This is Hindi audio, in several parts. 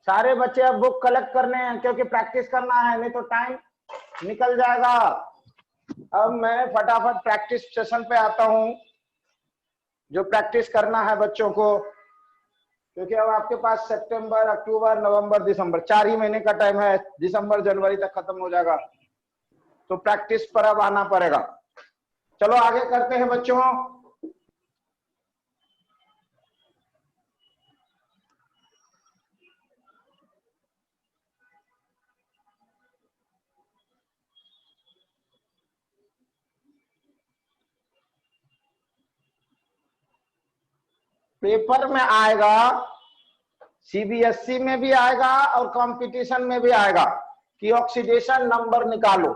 सारे बच्चे अब बुक कलेक्ट करने हैं क्योंकि प्रैक्टिस करना है, नहीं तो टाइम निकल जाएगा। अब मैं फटाफट प्रैक्टिस सेशन पे आता हूं, जो प्रैक्टिस करना है बच्चों को, क्योंकि अब आपके पास सितंबर, अक्टूबर, नवंबर, दिसंबर 4 ही महीने का टाइम है। दिसंबर जनवरी तक खत्म हो जाएगा, तो प्रैक्टिस पर अब आना पड़ेगा। चलो आगे करते हैं बच्चों। पेपर में आएगा, सीबीएसई में भी आएगा और कंपटीशन में भी आएगा कि ऑक्सीडेशन नंबर निकालो।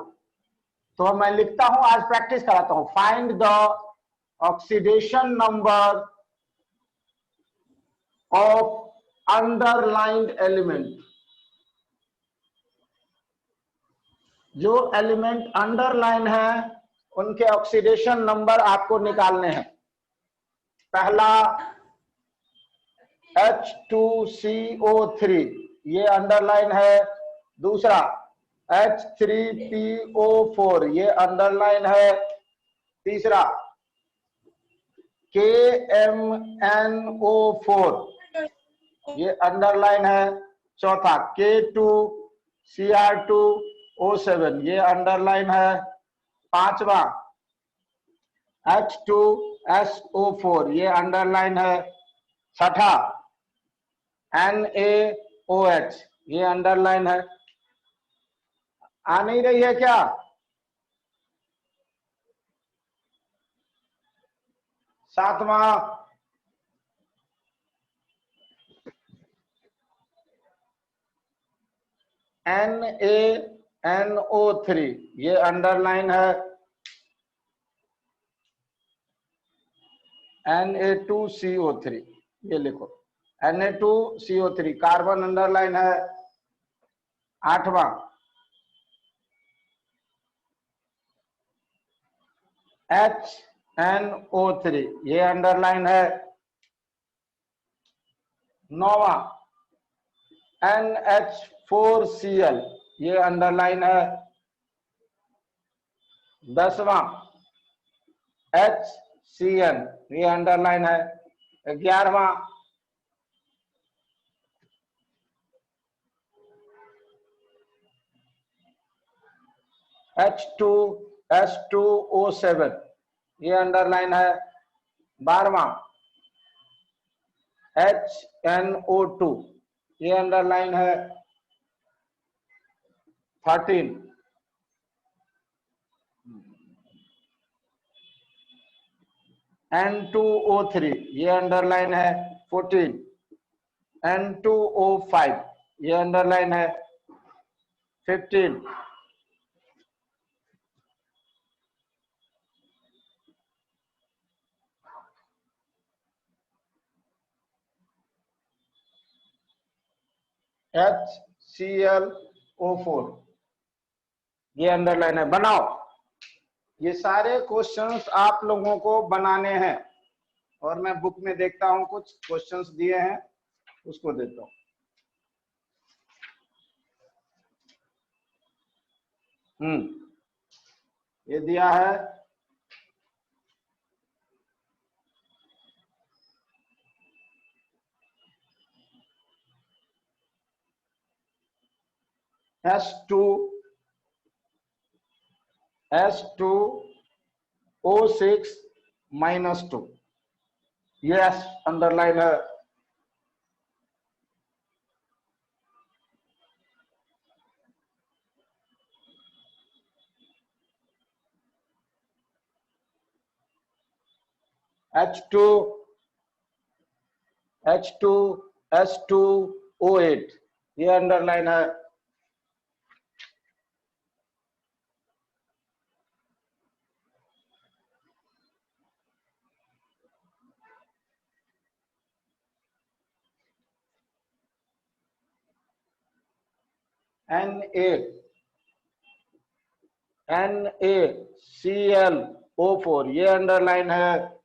तो मैं लिखता हूं, आज प्रैक्टिस कराता हूं। Find the oxidation number of underlined element. जो एलिमेंट अंडरलाइन है उनके ऑक्सीडेशन नंबर आपको निकालने हैं। पहला H2CO3, ये अंडरलाइन है। दूसरा H3PO4, ये अंडरलाइन है। तीसरा KMNO4, ये अंडरलाइन है। चौथा K2Cr2O7, ये अंडरलाइन है। पांचवा H2SO4, ये अंडरलाइन है। छठा NaOH, ये अंडरलाइन है। आ नहीं रही है क्या? सातवां NaNO3, ये अंडरलाइन है। Na2CO3, ये लिखो Na2CO3, कार्बन अंडरलाइन है। आठवां HNO3, ये अंडरलाइन है। नौवां NH4Cl, ये अंडरलाइन है। 10वां HCN, ये अंडरलाइन है। 11वां H2S2O7, ये अंडरलाइन है। 12वां HNO2, ये अंडरलाइन है। 13 N2O3, ये अंडरलाइन है। 14 N2O5, ये अंडरलाइन है। 15 HClO4, ये अंडरलाइन है। बनाओ, ये सारे क्वेश्चंस आप लोगों को बनाने हैं और मैं बुक में देखता हूं, कुछ क्वेश्चंस दिए हैं उसको देता हूं। ये दिया है S2O6-2, ये अंडरलाइन है। H2S2O8, ये अंडरलाइन है। NaClO4, ये अंडरलाइन है।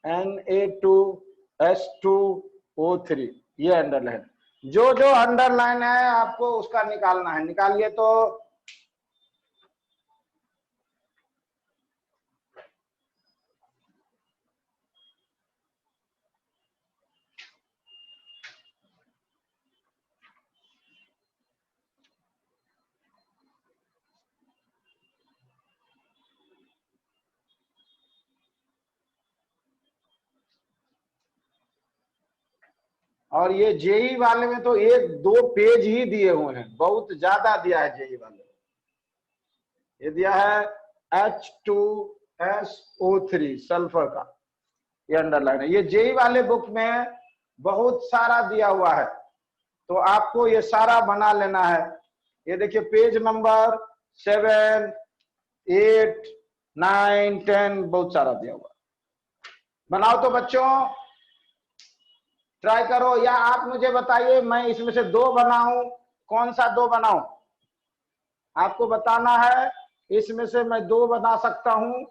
Na2S2O3, ये अंडरलाइन। जो जो अंडरलाइन है आपको उसका निकालना है, निकालिए तो। और ये जेई वाले में तो एक दो पेज ही दिए हुए हैं, बहुत ज्यादा दिया है जेई वाले में। ये दिया है H2SO3 सल्फर का, ये अंडरलाइन है। ये जेई वाले बुक में बहुत सारा दिया हुआ है, तो आपको ये सारा बना लेना है। ये देखिए पेज नंबर 7, 8, 9, 10 बहुत सारा दिया हुआ। बनाओ तो बच्चों, ट्राई करो, या आप मुझे बताइए मैं इसमें से 2 बनाऊं, कौन सा 2 बनाऊं? आपको बताना है, इसमें से मैं 2 बना सकता हूं,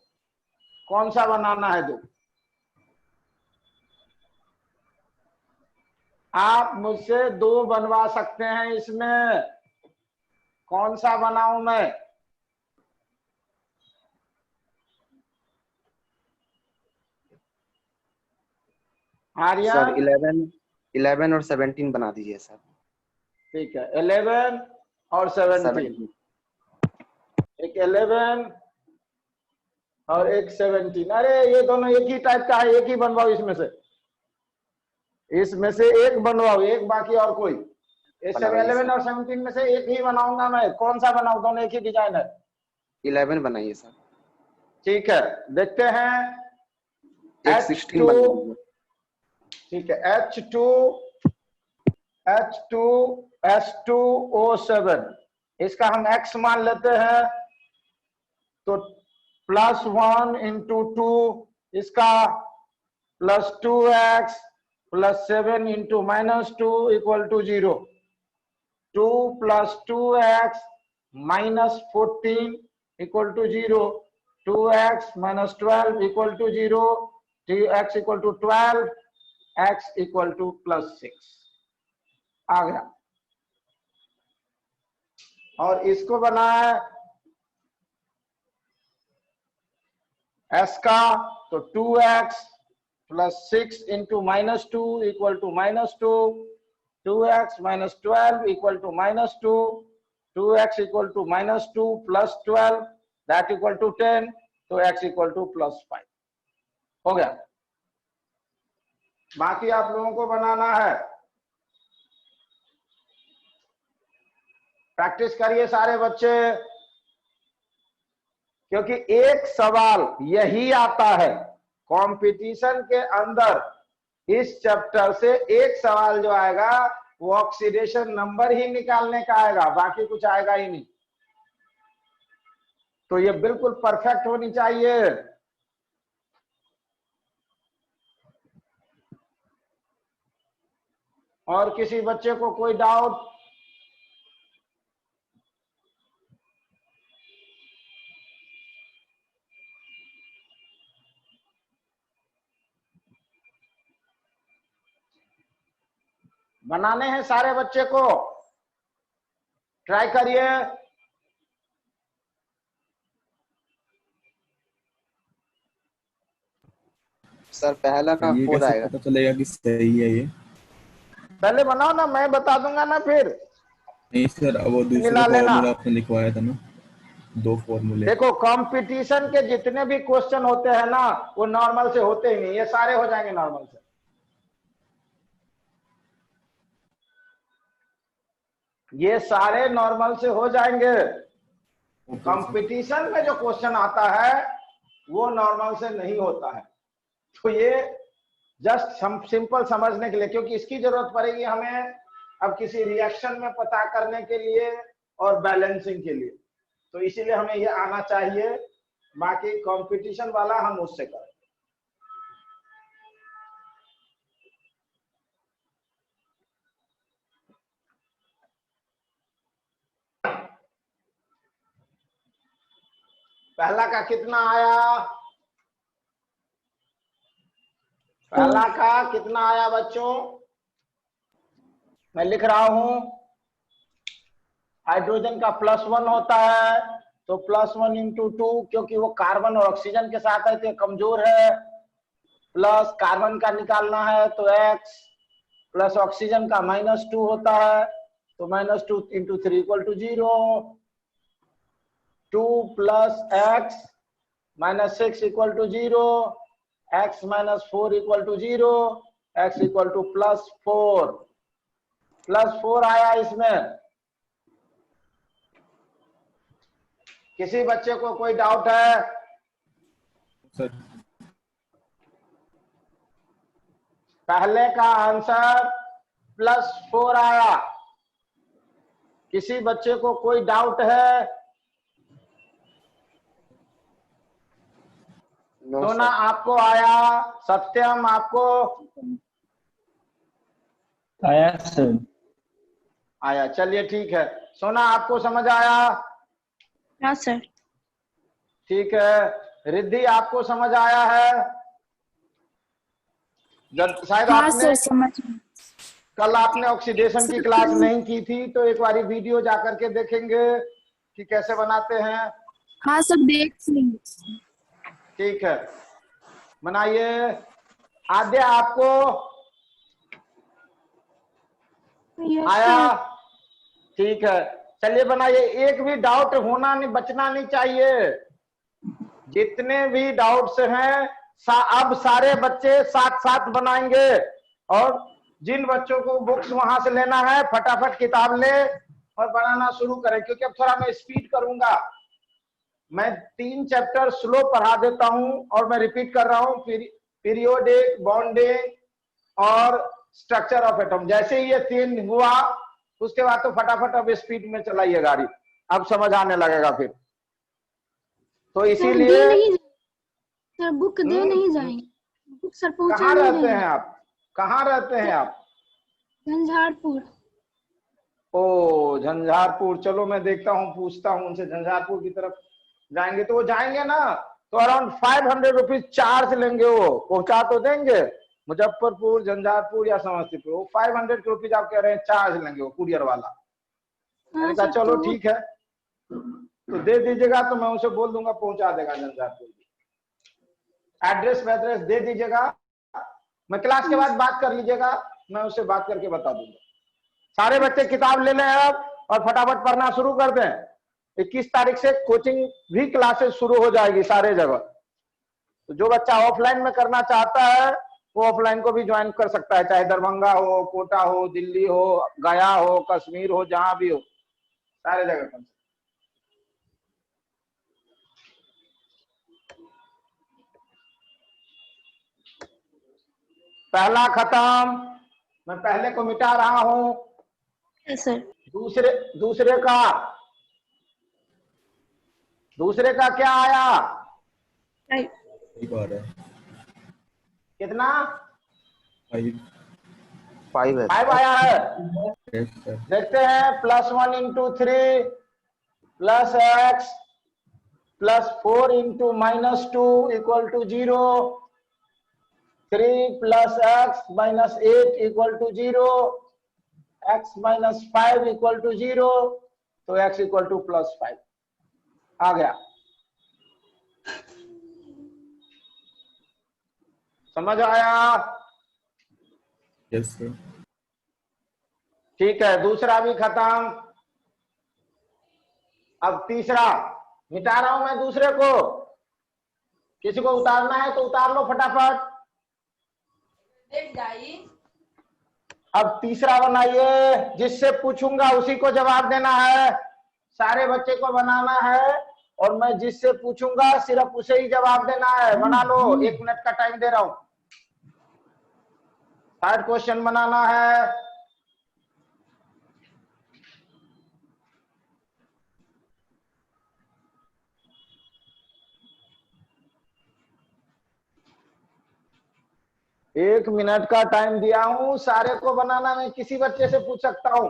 कौन सा बनाना है 2? आप मुझसे 2 बनवा सकते हैं, इसमें कौन सा बनाऊं मैं? आर्यन? सर 11 और 17 बना दीजिए सर। ठीक है, 11 और 17। एक 11 और एक 17। अरे ये दोनों एक ही टाइप का है, एक ही बनवाओ इसमें से। इसमें से एक बनवाओ, एक बाकी और कोई। इस 11 और 17 में से एक ही बनाऊंगा मैं, कौन सा बनाऊं? दोनों एक ही डिजाइन है। 11 बनाइए सर। ठीक है, देखते हैं। एक 16 बना दीजिए। ठीक है, H2S2O7, इसका हम x मान लेते हैं, तो +1 × 2, इसका +2x + 7 × -2 = 0। 2 + 2x - 14 = 0। 2x - 12 = 0। x = 12, x = +6 आ गया। और इसको बना है s का, तो 2x + 6 × -2 = -2। 2x - 12 = -2। 2x = -2 + 12 that = 10, तो x = +5 हो गया। बाकी आप लोगों को बनाना है, प्रैक्टिस करिए सारे बच्चे, क्योंकि एक सवाल यही आता है कंपटीशन के अंदर। इस चैप्टर से एक सवाल जो आएगा वो ऑक्सीडेशन नंबर ही निकालने का आएगा, बाकी कुछ आएगा ही नहीं। तो ये बिल्कुल परफेक्ट होनी चाहिए। और किसी बच्चे को कोई डाउट? बनाने हैं सारे बच्चे को, ट्राई करिए। सर पहला का ये हो कैसे जाएगा। पता चलेगा कि सही है ये? पहले बनाओ ना, मैं बता दूंगा ना फिर। नहीं सर, अब वो दूसरा मिला लेना। फॉर्मूला आपने लिखवाया था ना, 2 फॉर्मूले। देखो कंपटीशन के जितने भी क्वेश्चन होते हैं ना, वो नॉर्मल से होते ही नहीं, ये सारे हो जाएंगे नॉर्मल से। ये सारे नॉर्मल से हो जाएंगे। कंपटीशन में जो क्वेश्चन आता है वो नॉर्मल से नहीं होता है। तो ये जस्ट सिंपल समझने के लिए, क्योंकि इसकी जरूरत पड़ेगी हमें अब किसी रिएक्शन में पता करने के लिए और बैलेंसिंग के लिए, तो इसीलिए हमें ये आना चाहिए। बाकी कंपटीशन वाला हम उससे करें। पहला का कितना आया? पहला का कितना आया बच्चों? मैं लिख रहा हूं, हाइड्रोजन का +1 होता है तो +1 × 2, क्योंकि वो कार्बन और ऑक्सीजन के साथ है तो ये कमजोर है, प्लस कार्बन का निकालना है तो x, प्लस ऑक्सीजन का -2 होता है तो -2 × 3 = 0, 2 + x -6 = 0, x - 4 = 0, x = +4 आया इसमें। किसी बच्चे को कोई डाउट है? सर पहले का आंसर +4 आया। किसी बच्चे को कोई डाउट है? नो सोना सर। आपको आया? सत्यम आपको आया सर। आया? चलिए ठीक है। सोना आपको समझ आया? हाँ सर। ठीक है। रिद्धि आपको समझ आया है? शायद हाँ आपने सर समझ गई। कल आपने ऑक्सीडेशन की क्लास नहीं की थी तो एक बारी वीडियो जाकर के देखेंगे कि कैसे बनाते हैं। हाँ सर देख लेंगे। ठीक है, बनाइए। आद्य आपको यस आया? सर। ठीक है, चलिए बनाइए। एक भी डाउट होना नहीं, बचना नहीं चाहिए। जितने भी डाउट्स हैं अब सारे बच्चे साथ साथ बनाएंगे, और जिन बच्चों को बुक्स वहां से लेना है फटाफट किताब ले और बनाना शुरू करें, क्योंकि अब थोड़ा मैं स्पीड करूंगा। मैं 3 चैप्टर स्लो पढ़ा देता हूं और मैं रिपीट कर रहा हूं, पीरियोडिक, बॉन्डिंग और स्ट्रक्चर ऑफ एटम। जैसे ही ये 3 हुआ उसके बाद तो फटाफट अब स्पीड में चलाइए गाड़ी, अब समझ आने लगेगा फिर। तो इसीलिए सर बुक दे नहीं जाएंगे, बुक सर पहुंचा कहाँ नहीं रहते रहे हैं आप? कहाँ रहते हैं आप? झंझारपुर। ओ झंझारपुर, चलो मैं देखता हूँ, पूछता हूँ उनसे। झंझारपुर की तरफ जाएंगे तो वो जाएंगे ना तो अराउंड 500 रुपीज चार्ज लेंगे, वो पहुंचा तो देंगे। मुजफ्फरपुर, झंझारपुर या समस्तीपुर, वो 500 रुपीज आप कह रहे हैं चार्ज लेंगे वो कुरियर वाला। मैंने कहा चलो ठीक है, तो दे दीजिएगा, तो मैं उसे बोल दूंगा पहुंचा देगा झंझारपुर। एड्रेस वैड्रेस दे दीजिएगा, मैं क्लास के बाद बात कर लीजिएगा, मैं उससे बात करके बता दूंगा। सारे बच्चे किताब ले लें अब और फटाफट पढ़ना शुरू कर दें। 21 तारीख से कोचिंग भी क्लासेस शुरू हो जाएगी सारे जगह, तो जो बच्चा ऑफलाइन में करना चाहता है वो ऑफलाइन को भी ज्वाइन कर सकता है, चाहे दरभंगा हो, कोटा हो, दिल्ली हो, गया हो, कश्मीर हो, जहां भी हो, सारे जगह कर सकते। पहला खत्म, मैं पहले को मिटा रहा हूं। सर दूसरे का क्या आया? एक बार है कितना? 5। 5 है 5 आया है। Yes sir. देखते हैं। +1 × 3 + x +4 × -2 = 0, 3 + x -8 = 0, x - 5 = 0, तो x = +5 आ गया। समझ आया? Yes sir. ठीक है, दूसरा भी खत्म। अब तीसरा मिटा रहा हूं मैं दूसरे को। किसी को उतारना है तो उतार लो फटाफट। अब तीसरा बनाइए, जिससे पूछूंगा उसी को जवाब देना है। सारे बच्चे को बनाना है और मैं जिससे पूछूंगा सिर्फ उसे ही जवाब देना है। बना लो, 1 मिनट का टाइम दे रहा हूं। 3rd क्वेश्चन बनाना है। एक मिनट का टाइम दिया हूं, सारे को बनाना। मैं किसी बच्चे से पूछ सकता हूं।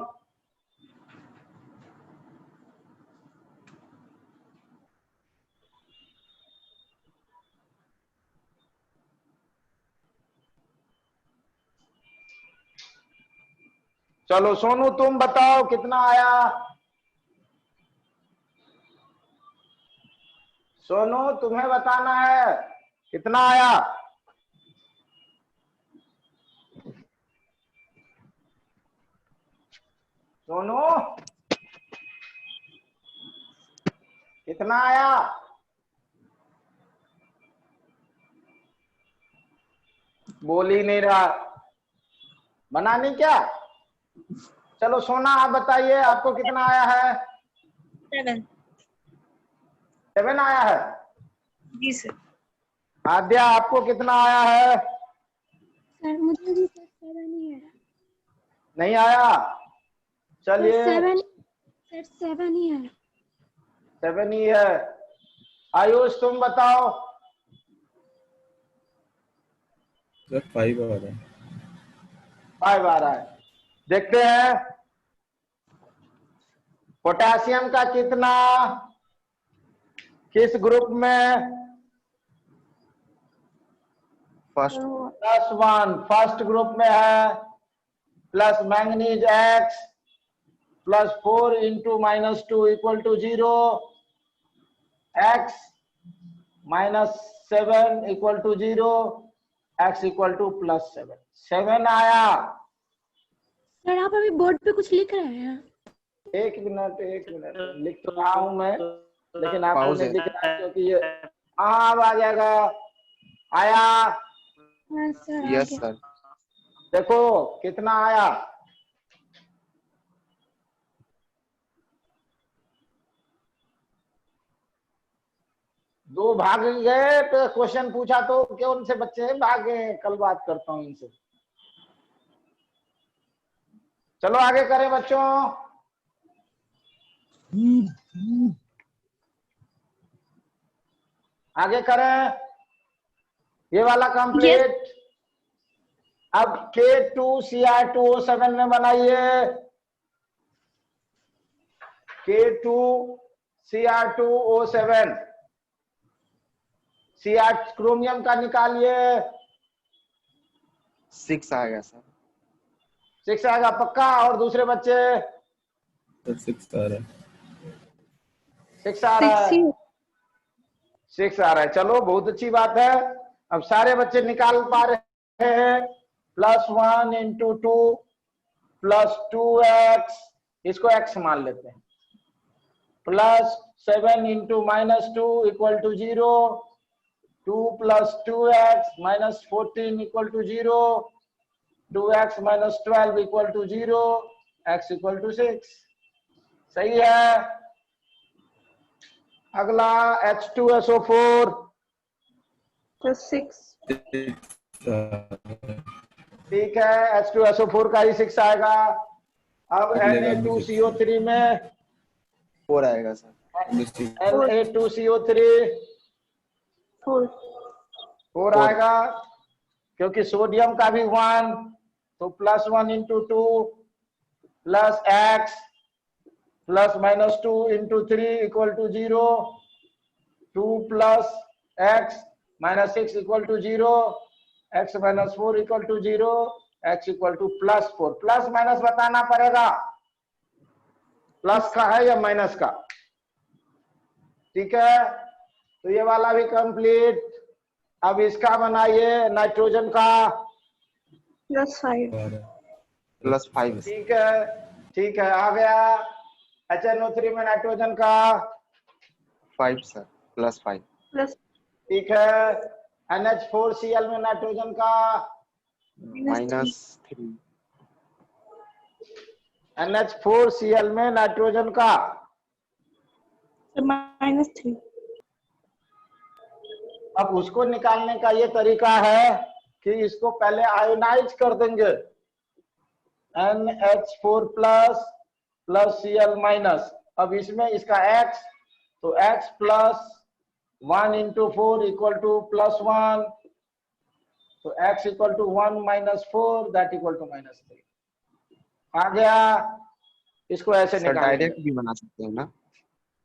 चलो सोनू तुम बताओ कितना आया। सोनू तुम्हें बताना है कितना आया। सोनू कितना आया। बोल ही नहीं रहा। बनानी क्या। चलो सोना आप बताइए आपको कितना आया है। 7 7 आया है। जी सर। आद्या आपको कितना आया है। सर मुझे भी सर 7 ही है। नहीं आया। सर चलिए 7 ही है। 7 ही है। आयुष तुम बताओ। सर 5 आ रहा है। 5 आ रहा है। देखते हैं पोटेशियम का कितना किस ग्रुप में। फर्स्ट +1 फर्स्ट ग्रुप में है। Plus manganese X +4 into -2 equal to 0। X -7 equal to 0। X equal to +7। 7 आया। सर आप अभी बोर्ड पे कुछ लिख रहे हैं। एक मिनट लिख तो रहा हूं मैं लेकिन आपको Pause नहीं है। दिख रहा है क्योंकि ये अब आ जाएगा। आया। हाँ सर आ यस गया। सर। देखो कितना आया। दो भाग गए तो क्वेश्चन पूछा तो क्यों उनसे बच्चे भागे। कल बात करता हूं इनसे। चलो आगे करें बच्चों। आगे करें ये वाला कंप्लीट। अब K2Cr2O7 में बनाइए। K2Cr2O7 Cr क्रोमियम का निकालिए। 6 आ गया सर। 6 आएगा पक्का। और दूसरे बच्चे सर 6 आ रहा है। 6 आ रहा है। 6 आ रहा है। चलो बहुत अच्छी बात है। अब सारे बच्चे निकाल पा रहे हैं। +1 इंटू 2 +2x इसको x मान लेते हैं। +7 into -2 equal to 0। 2 + 2x -14 equal to 0। 2x - 12 equal to 0। x equal to 6। सही है। अगला H2SO4 तो 6 6 आ रहा है। ठीक है। H2SO4 का ही 6 आएगा। अब अगले का भी 6 है। Na2CO3 में 4 आएगा सर। Na2CO3 4 4 आएगा क्योंकि सोडियम का भी 1 तो +1 into 2 +x +-2 into 3 equal to 0। 2 + x -6 equal to 0। x - 4 equal to 0। x equal to +4। Plus minus बताना पड़ेगा। प्लस का है या माइनस का। ठीक है तो ये वाला भी कंप्लीट। अब इसका बनाइए नाइट्रोजन का। +5 आ रहा है। +5 ठीक है आ गया। HNO3 में नाइट्रोजन का 5 सर। +5 प्लस ठीक है। NH4Cl में नाइट्रोजन का -3 NH4Cl में नाइट्रोजन का -3 अब उसको निकालने का ये तरीका है कि इसको पहले आयोनाइज कर देंगे। NH4 + Cl-। अब इसमें इसका x तो x +1 इंटू 4 इक्वल टू +1 तो x equal to 1 - 4 that equal to -3 आ गया। इसको ऐसे सर निकालेंगे। डायरेक्ट भी बना सकते हैं ना।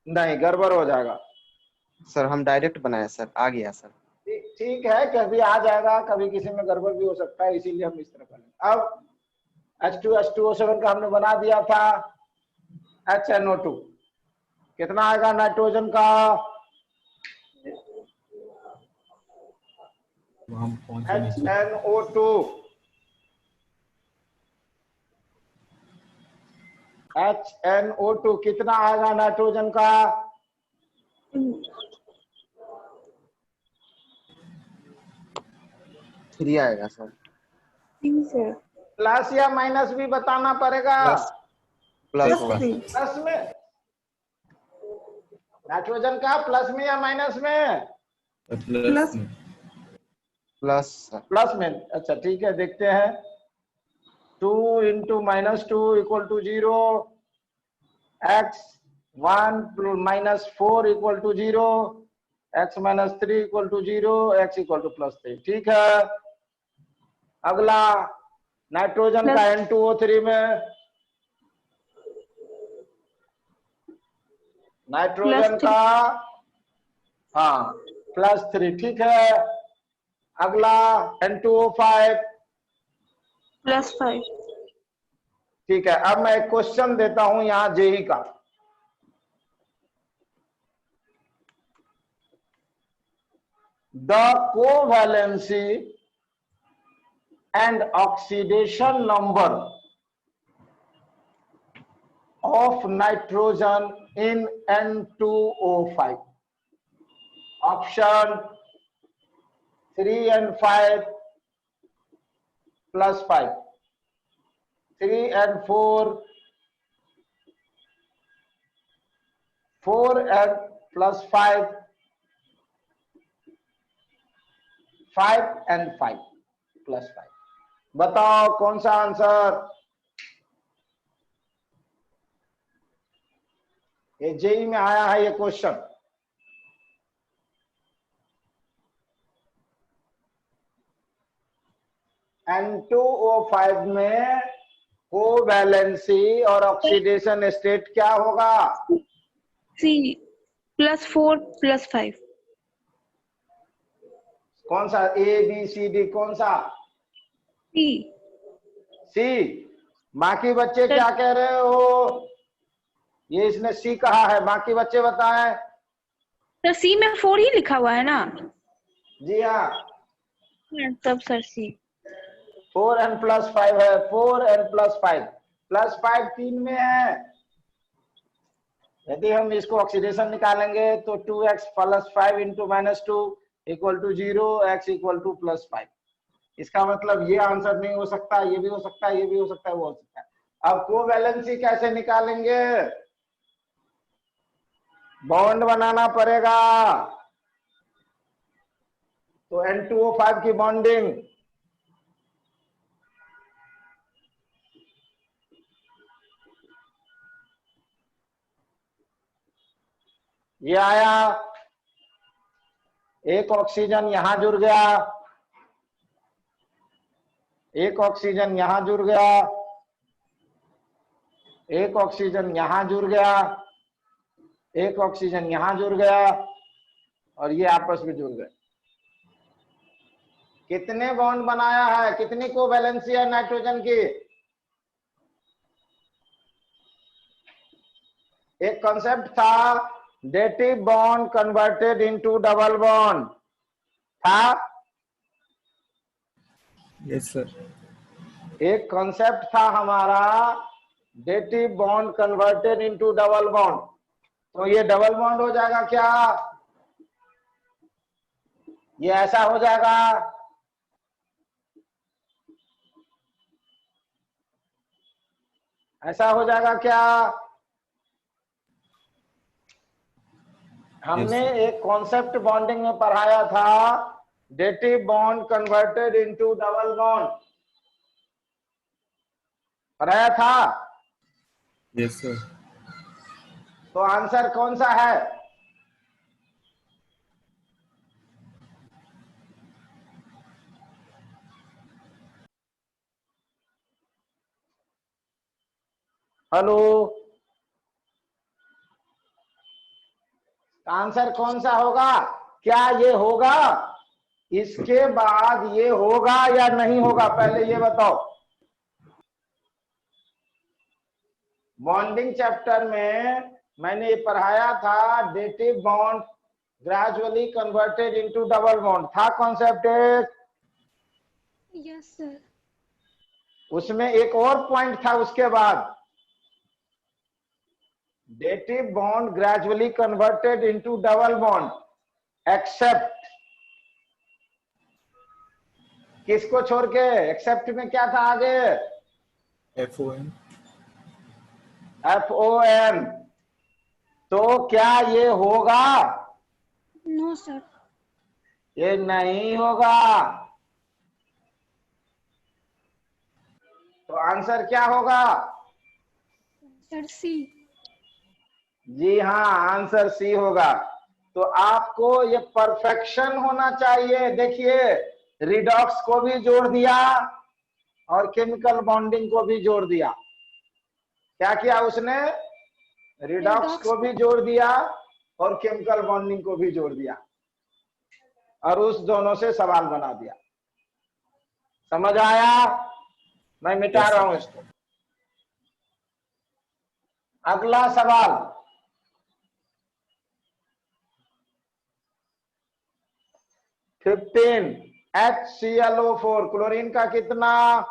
नहीं गड़बड़ हो जाएगा। सर हम डायरेक्ट बनाए सर। आ गया सर। ठीक है कभी आ जाएगा कभी किसी में गड़बड़ भी हो सकता है इसीलिए हम इस तरह करेंगे। अब H2SO7 का हमने बना दिया था HNO2। कितना आएगा नाइट्रोजन का? वहां पहुंचे नीचे। HNO2 HNO2 कितना आएगा नाइट्रोजन का? 3 आएगा सर। 3 sir. प्लस या माइनस भी बताना पड़ेगा। प्लस Plus होगा। 3. प्लस में नाइट्रोजन का, प्लस में या माइनस में? प्लस में। Plus sir. प्लस में। अच्छा ठीक है, देखते हैं। 2 × -2 = 0, x1 - 4 = 0, x - 3 = 0, x = +3। ठीक है। अगला नाइट्रोजन का N2O3 में, नाइट्रोजन +3. का हाँ +3। ठीक है। अगला N2O5 +5. ठीक है। अब मैं एक क्वेश्चन देता हूं यहां जेई का। The covalency and oxidation number of nitrogen in N2O5। Option 3 and 5 +5, 3 and 4, 4 and +5, 5 and 5 +5। बताओ कौन सा आंसर? ये जेई में आया है ये क्वेश्चन। N2O5 में कोवैलेंसी और ऑक्सीडेशन स्टेट क्या होगा? C. +4 +5. कौन सा? A B C D कौन सा? C. सी। बाकी बच्चे क्या कह रहे हो? ये इसने सी कहा है, बाकी बच्चे बताएं। सर C में 4 ही लिखा हुआ है ना? जी हाँ, तब सर C. 4n + 5 है। 4n + 5 +5 3 में है। यदि हम इसको ऑक्सीडेशन निकालेंगे तो 2x + 5 × -2 = 0, x = +5। इसका मतलब ये आंसर नहीं हो सकता, ये भी हो सकता है, ये भी हो सकता है, वो हो सकता है। अब कोवैलेंसी कैसे निकालेंगे? बॉन्ड बनाना पड़ेगा। तो N2O5 की बॉन्डिंग ये आया, एक ऑक्सीजन यहां जुड़ गया, एक ऑक्सीजन यहां जुड़ गया, एक ऑक्सीजन यहां जुड़ गया, एक ऑक्सीजन यहां जुड़ गया, और ये आपस में जुड़ गए। कितने बॉन्ड बनाया है? कितनी कोवैलेंसी है नाइट्रोजन की? एक कॉन्सेप्ट था dative bond converted into double bond था। Yes sir. एक कॉन्सेप्ट था हमारा dative bond converted into double bond. तो ये डबल बॉन्ड हो जाएगा क्या? ये ऐसा हो जाएगा, ऐसा हो जाएगा क्या? हमने एक कॉन्सेप्ट बॉन्डिंग में पढ़ाया था, dative bond converted into double bond, पढ़ाया था। Yes sir. तो आंसर कौन सा है? हेलो, आंसर कौन सा होगा? क्या ये होगा? इसके बाद ये होगा या नहीं होगा? पहले ये बताओ। बॉन्डिंग चैप्टर में मैंने ये पढ़ाया था, dative bond gradually converted into double bond था कॉन्सेप्ट एक। Yes sir. उसमें एक और पॉइंट था उसके बाद, dative bond gradually converted into double bond except, किसको छोड़ के? एक्सेप्ट में क्या था आगे? FON FON। तो क्या ये होगा? No sir. ये नहीं होगा। तो आंसर क्या होगा? सर सी। जी हाँ, आंसर सी होगा। तो आपको ये परफेक्शन होना चाहिए। देखिए, रिडॉक्स को भी जोड़ दिया और केमिकल बॉन्डिंग को भी जोड़ दिया। क्या किया उसने? रिडॉक्स को भी जोड़ दिया और केमिकल बॉन्डिंग को भी जोड़ दिया और उस दोनों से सवाल बना दिया। समझ आया? मैं मिटा रहा हूं इसको। अगला सवाल, HClO4 क्लोरीन का कितना?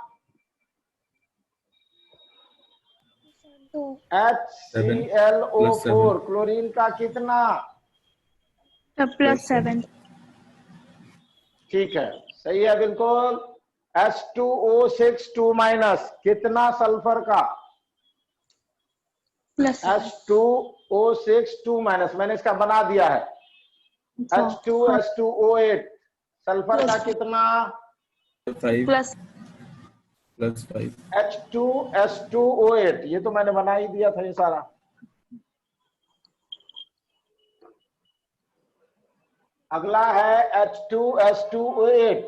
तो HClO4 क्लोरीन का कितना? +7। ठीक है, सही है बिल्कुल। H2O6 2- कितना सल्फर का? +7। H2O6 2- मैंने इसका बना दिया है। H2H2O8 सल्फर का कितना? 5 प्लस +5 H2H2O8, ये तो मैंने बना ही दिया था ये सारा। अगला है H2H2O8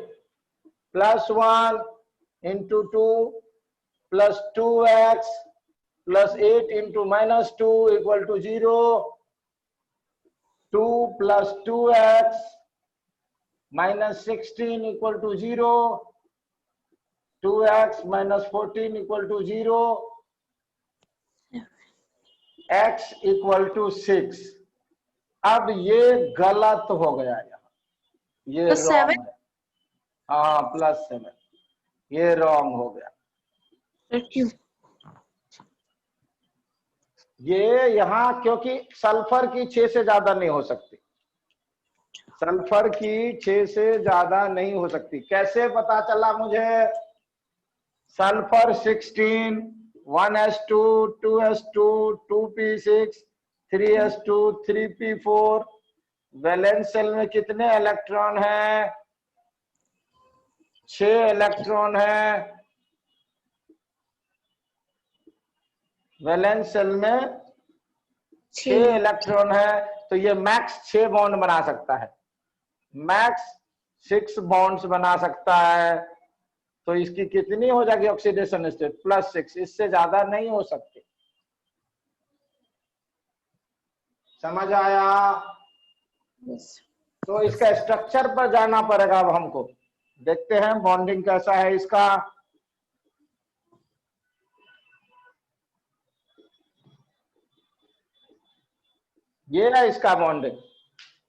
+1 × 2 + 2x + 8 × -2 = 0, 2 + 2x -16 = 0, 2x - 14 = 0, x = 6। अब ये गलत हो गया यहाँ, ये +7। रॉन्ग है। हाँ, +7, ये रॉन्ग हो गया। क्यों? ये यहाँ क्योंकि सल्फर की 6 से ज्यादा नहीं हो सकती, सल्फर की 6 से ज्यादा नहीं हो सकती। कैसे पता चला मुझे? Sulphur 16, 1s2 2s2 2p6 3s2 3p4। Valence shell में कितने इलेक्ट्रॉन हैं? 6 इलेक्ट्रॉन हैं। वैलेंस शेल में 6 इलेक्ट्रॉन है, तो ये मैक्स 6 बॉन्ड बना सकता है, मैक्स 6 बॉन्ड्स बना सकता है। तो इसकी कितनी हो जाएगी ऑक्सीडेशन स्टेट? +6, इससे ज्यादा नहीं हो सकती। समझ आया? तो इसका स्ट्रक्चर पर जाना पड़ेगा अब हमको। देखते हैं बॉन्डिंग कैसा है इसका। ये है इसका बॉन्डिंग।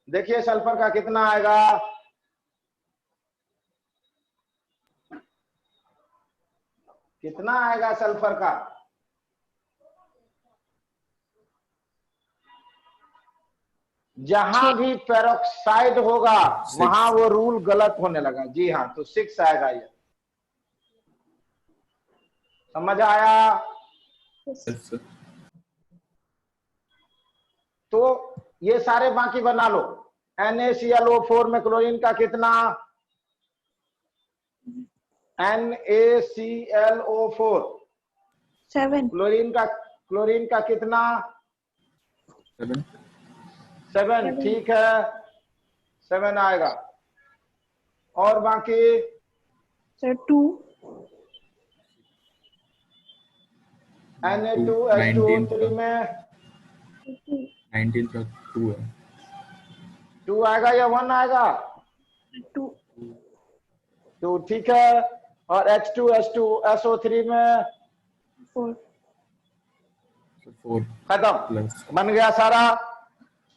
देखिए सल्फर का कितना आएगा? कितना आएगा सल्फर का? जहां भी पेरोक्साइड होगा वहां वो रूल गलत होने लगा। जी हाँ, तो 6 आएगा ये। समझ आया? तो ये सारे बाकी बना लो। NaClO4 में क्लोरीन का कितना? NaClO4 7। क्लोरीन का कितना? 7। ठीक है, 7 आएगा। और बाकी? सर 2। Na2H2O3 में 19 + 2 है। 2 आएगा या 1 आएगा? 2। 2, ठीक है। और H2SO3 में 4। 4 खत्म, प्लस बन गया सारा।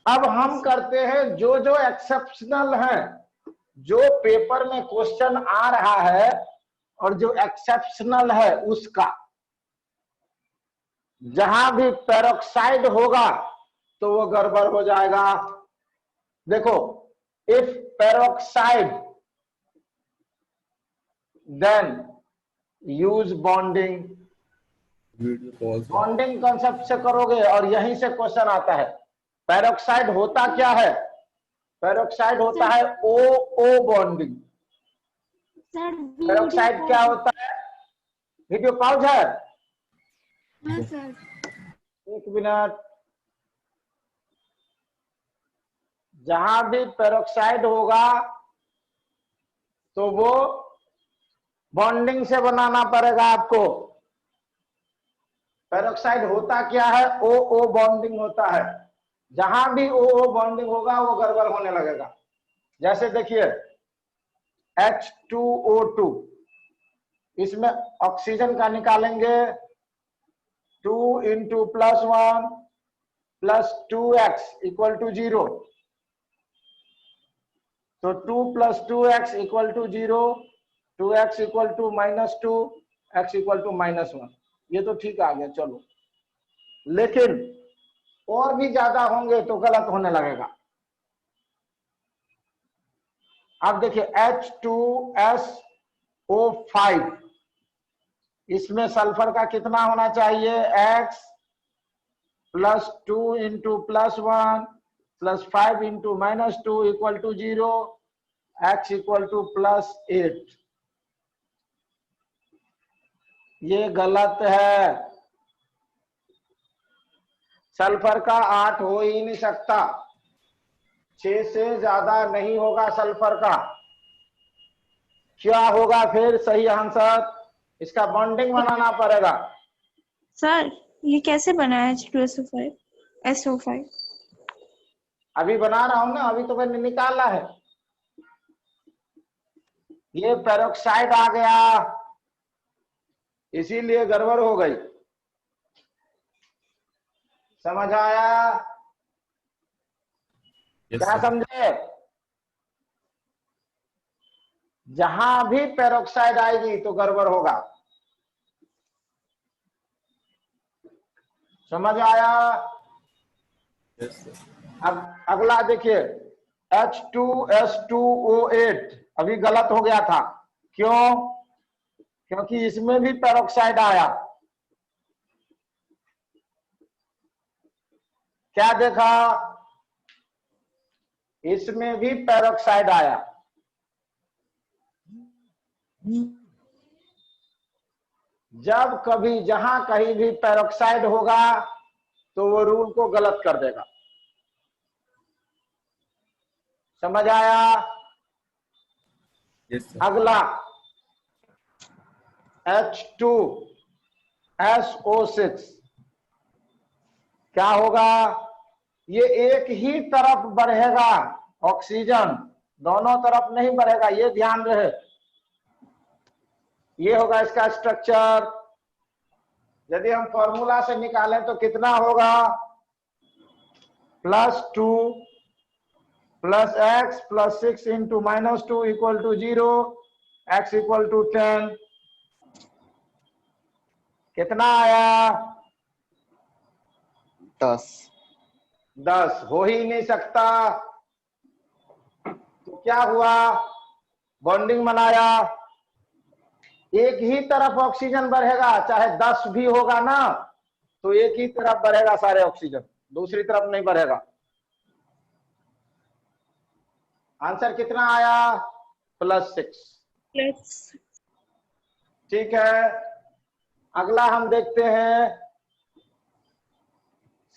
अब हम करते हैं जो जो एक्सेप्शनल है, जो पेपर में क्वेश्चन आ रहा है और जो एक्सेप्शनल है उसका। जहां भी पेरोक्साइड होगा तो वो गड़बड़ हो जाएगा। देखो, if peroxide then use bonding. Video pause. Bonding concept से करोगे और यहीं से क्वेश्चन आता है। पेरोक्साइड होता क्या है? पेरोक्साइड होता है ओ ओ बॉन्डिंग। सर पेरोक्साइड क्या होता है? वीडियो पॉज है, हाँ सर। 1 मिनट। जहां भी पेरोक्साइड होगा तो वो बॉन्डिंग से बनाना पड़ेगा आपको। पेरोक्साइड होता क्या है? ओ ओ बॉन्डिंग होता है। जहां भी ओ ओ बॉन्डिंग होगा वो गड़बड़ होने लगेगा। जैसे देखिए H2O2, इसमें ऑक्सीजन का निकालेंगे 2 into +1 plus 2x equal to 0। तो 2 + 2x equal to 0, 2x equal to -2, x equal to -1। ये तो ठीक आ गया, चलो। लेकिन और भी ज्यादा होंगे तो गलत होने लगेगा। अब देखिए H2SO5, इसमें सल्फर का कितना होना चाहिए? x + 2 into +1 plus 5 into -2 equal to 0, x equal to +8। ये गलत है। सल्फर का 8 हो ही नहीं सकता, 6 से ज्यादा नहीं होगा सल्फर का। क्या होगा फिर सही आंसर? इसका बॉन्डिंग बनाना पड़ेगा। सर ये कैसे बना है H2SO5 SO5? अभी बना रहा हूं ना, अभी तो मैंने निकाला है। ये पेरोक्साइड आ गया, इसीलिए गड़बड़ हो गई। समझ आया? क्या समझे? जहां भी पेरोक्साइड आएगी तो गड़बड़ होगा। समझ आया? अब अगला देखिए H2S2O8, अभी गलत हो गया था। क्यों? क्योंकि इसमें भी पेरोक्साइड आया। क्या देखा? इसमें भी पेरोक्साइड आया। जब कभी जहां कहीं भी पेरोक्साइड होगा तो वो रूल को गलत कर देगा। समझ आया? अगला H2SO6, क्या होगा? ये एक ही तरफ बढ़ेगा, ऑक्सीजन दोनों तरफ नहीं बढ़ेगा, ये ध्यान रहे। ये होगा इसका स्ट्रक्चर। यदि हम फॉर्मूला से निकालें तो कितना होगा? +2 + x + 6 into -2 equal to 0, x equal to 10। कितना आया? 10 हो ही नहीं सकता। तो क्या हुआ? बॉन्डिंग बनाया। एक ही तरफ ऑक्सीजन बढ़ेगा, चाहे 10 भी होगा ना तो एक ही तरफ बढ़ेगा सारे ऑक्सीजन, दूसरी तरफ नहीं बढ़ेगा। आंसर कितना आया? +6। ठीक है। अगला हम देखते हैं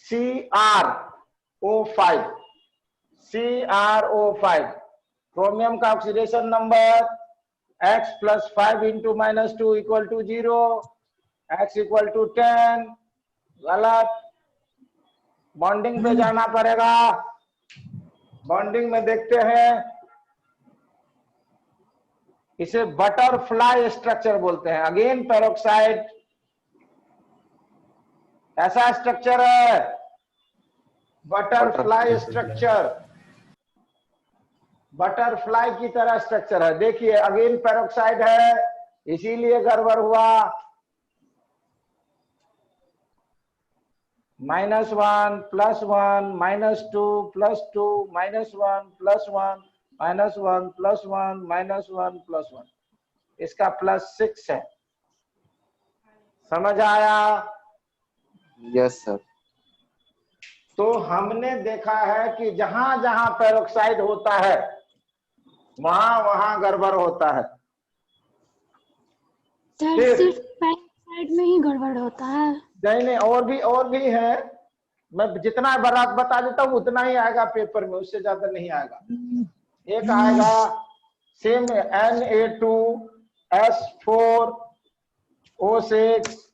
CrO5। CrO5 क्रोमियम का oxidation number x + 5 into -2 equal to 0, x equal to 10। गलत। बॉन्डिंग पे जाना पड़ेगा। बॉन्डिंग में देखते हैं, इसे बटरफ्लाई स्ट्रक्चर बोलते हैं। अगेन पेरोक्साइड, ऐसा स्ट्रक्चर है, बटरफ्लाई स्ट्रक्चर, बटरफ्लाई की तरह स्ट्रक्चर है। देखिए अगेन पेरोक्साइड है, इसीलिए गड़बड़ हुआ। -1 +1 -2 +2 -1 +1 -1 +1 -1 +1, इसका +6 है। समझ आया? Yes sir. तो हमने देखा है कि जहां जहां पेरोक्साइड होता है वहां वहां गड़बड़ होता है। सर फिर- सिर्फ पेरोक्साइड में ही गड़बड़ होता है? नहीं, और भी है। मैं जितना बात बता देता हूँ उतना ही आएगा पेपर में, उससे ज्यादा नहीं आएगा। एक आएगा सेम Na2S4O6